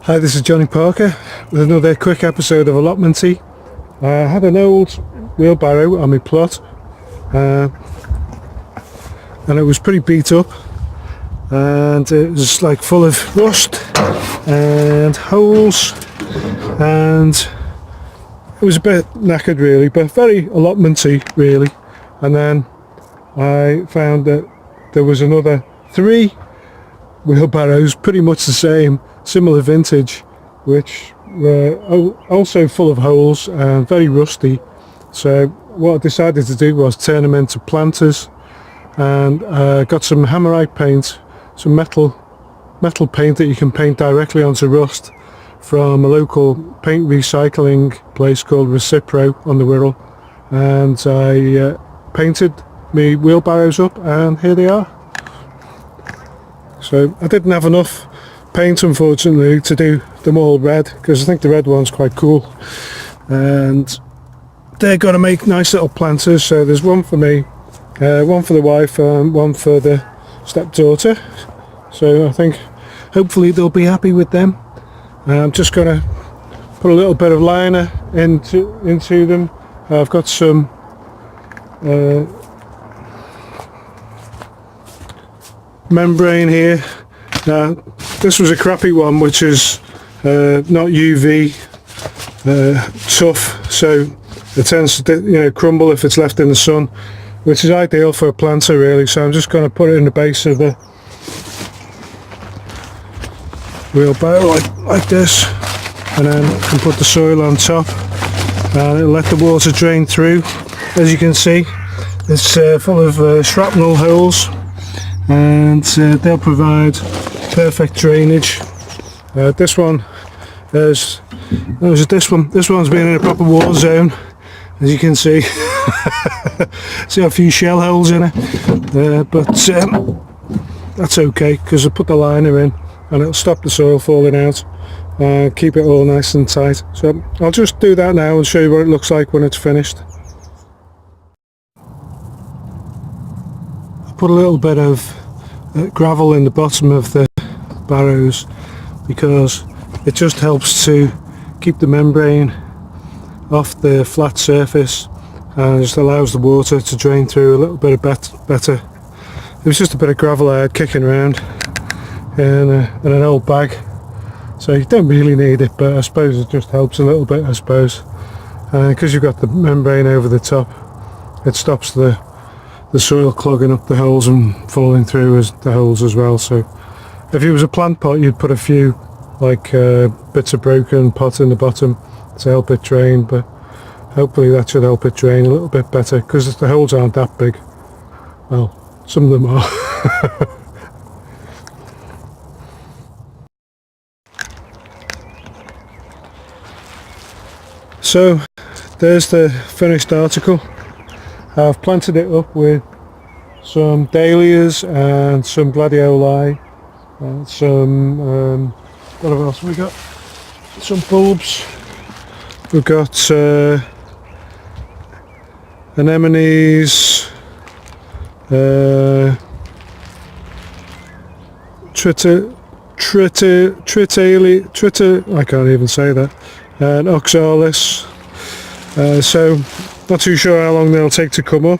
Hi, this is Johnny Parker with another quick episode of Allotmenty. I had an old wheelbarrow on my plot and it was pretty beat up, and it was like full of rust and holes, and it was a bit knackered really, but very allotmenty really. And then I found that there was another 3 wheelbarrows, pretty much the same, similar vintage, which were also full of holes and very rusty. So what I decided to do was turn them into planters, and got some hammerite paint, some metal paint that you can paint directly onto rust from a local paint recycling place called Recipro on the Wirral, and I painted my wheelbarrows up, and here they are. So I didn't have enough paint unfortunately to do them all red, because I think the red one's quite cool, and they're going to make nice little planters. So there's one for me, one for the wife, and one for the stepdaughter. So I think hopefully they'll be happy with them. I'm just going to put a little bit of liner into them. I've got some membrane here. Now this was a crappy one, which is not UV tough, so it tends to crumble if it's left in the sun, which is ideal for a planter really. So I'm just going to put it in the base of the wheelbarrow like this, and then I can put the soil on top, and it'll let the water drain through. As you can see, it's full of shrapnel holes, and they'll provide perfect drainage. This one is this one's been in a proper war zone, as you can see. See a few shell holes in it, but that's okay, because I put the liner in and it'll stop the soil falling out and keep it all nice and tight. So I'll just do that now and show you what it looks like when it's finished. I put a little bit of gravel in the bottom of the barrows because it just helps to keep the membrane off the flat surface, and just allows the water to drain through a little bit better. It was just a bit of gravel I had kicking around in an old bag, so you don't really need it, but I suppose it just helps a little bit, I suppose, because you've got the membrane over the top. It stops the soil clogging up the holes and falling through the holes as well. So if it was a plant pot, you'd put a few bits of broken pot in the bottom to help it drain, but hopefully that should help it drain a little bit better, because the holes aren't that big. Well, some of them are. So there's the finished article. I've planted it up with some dahlias and some gladioli and some what else have we got? Some bulbs. We've got anemones, I can't even say that, and oxalis. So not too sure how long they'll take to come up.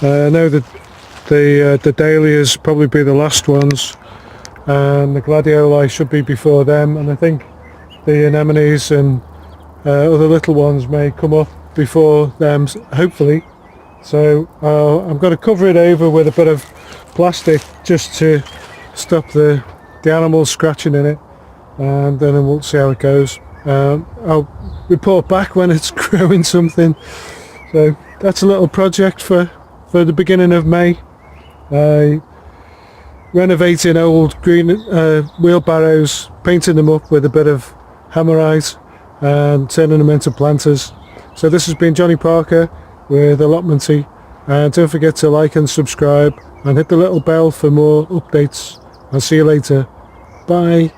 I know that the dahlias probably be the last ones, and the gladioli should be before them, and I think the anemones and other little ones may come up before them, hopefully. So I'm going to cover it over with a bit of plastic just to stop the animals scratching in it, and then we'll see how it goes. I'll report back when it's growing something. So that's a little project for the beginning of May. Renovating old green wheelbarrows, painting them up with a bit of hammerite and turning them into planters. So this has been Johnny Parker with Allotmenty, and don't forget to like and subscribe and hit the little bell for more updates. I'll see you later. Bye.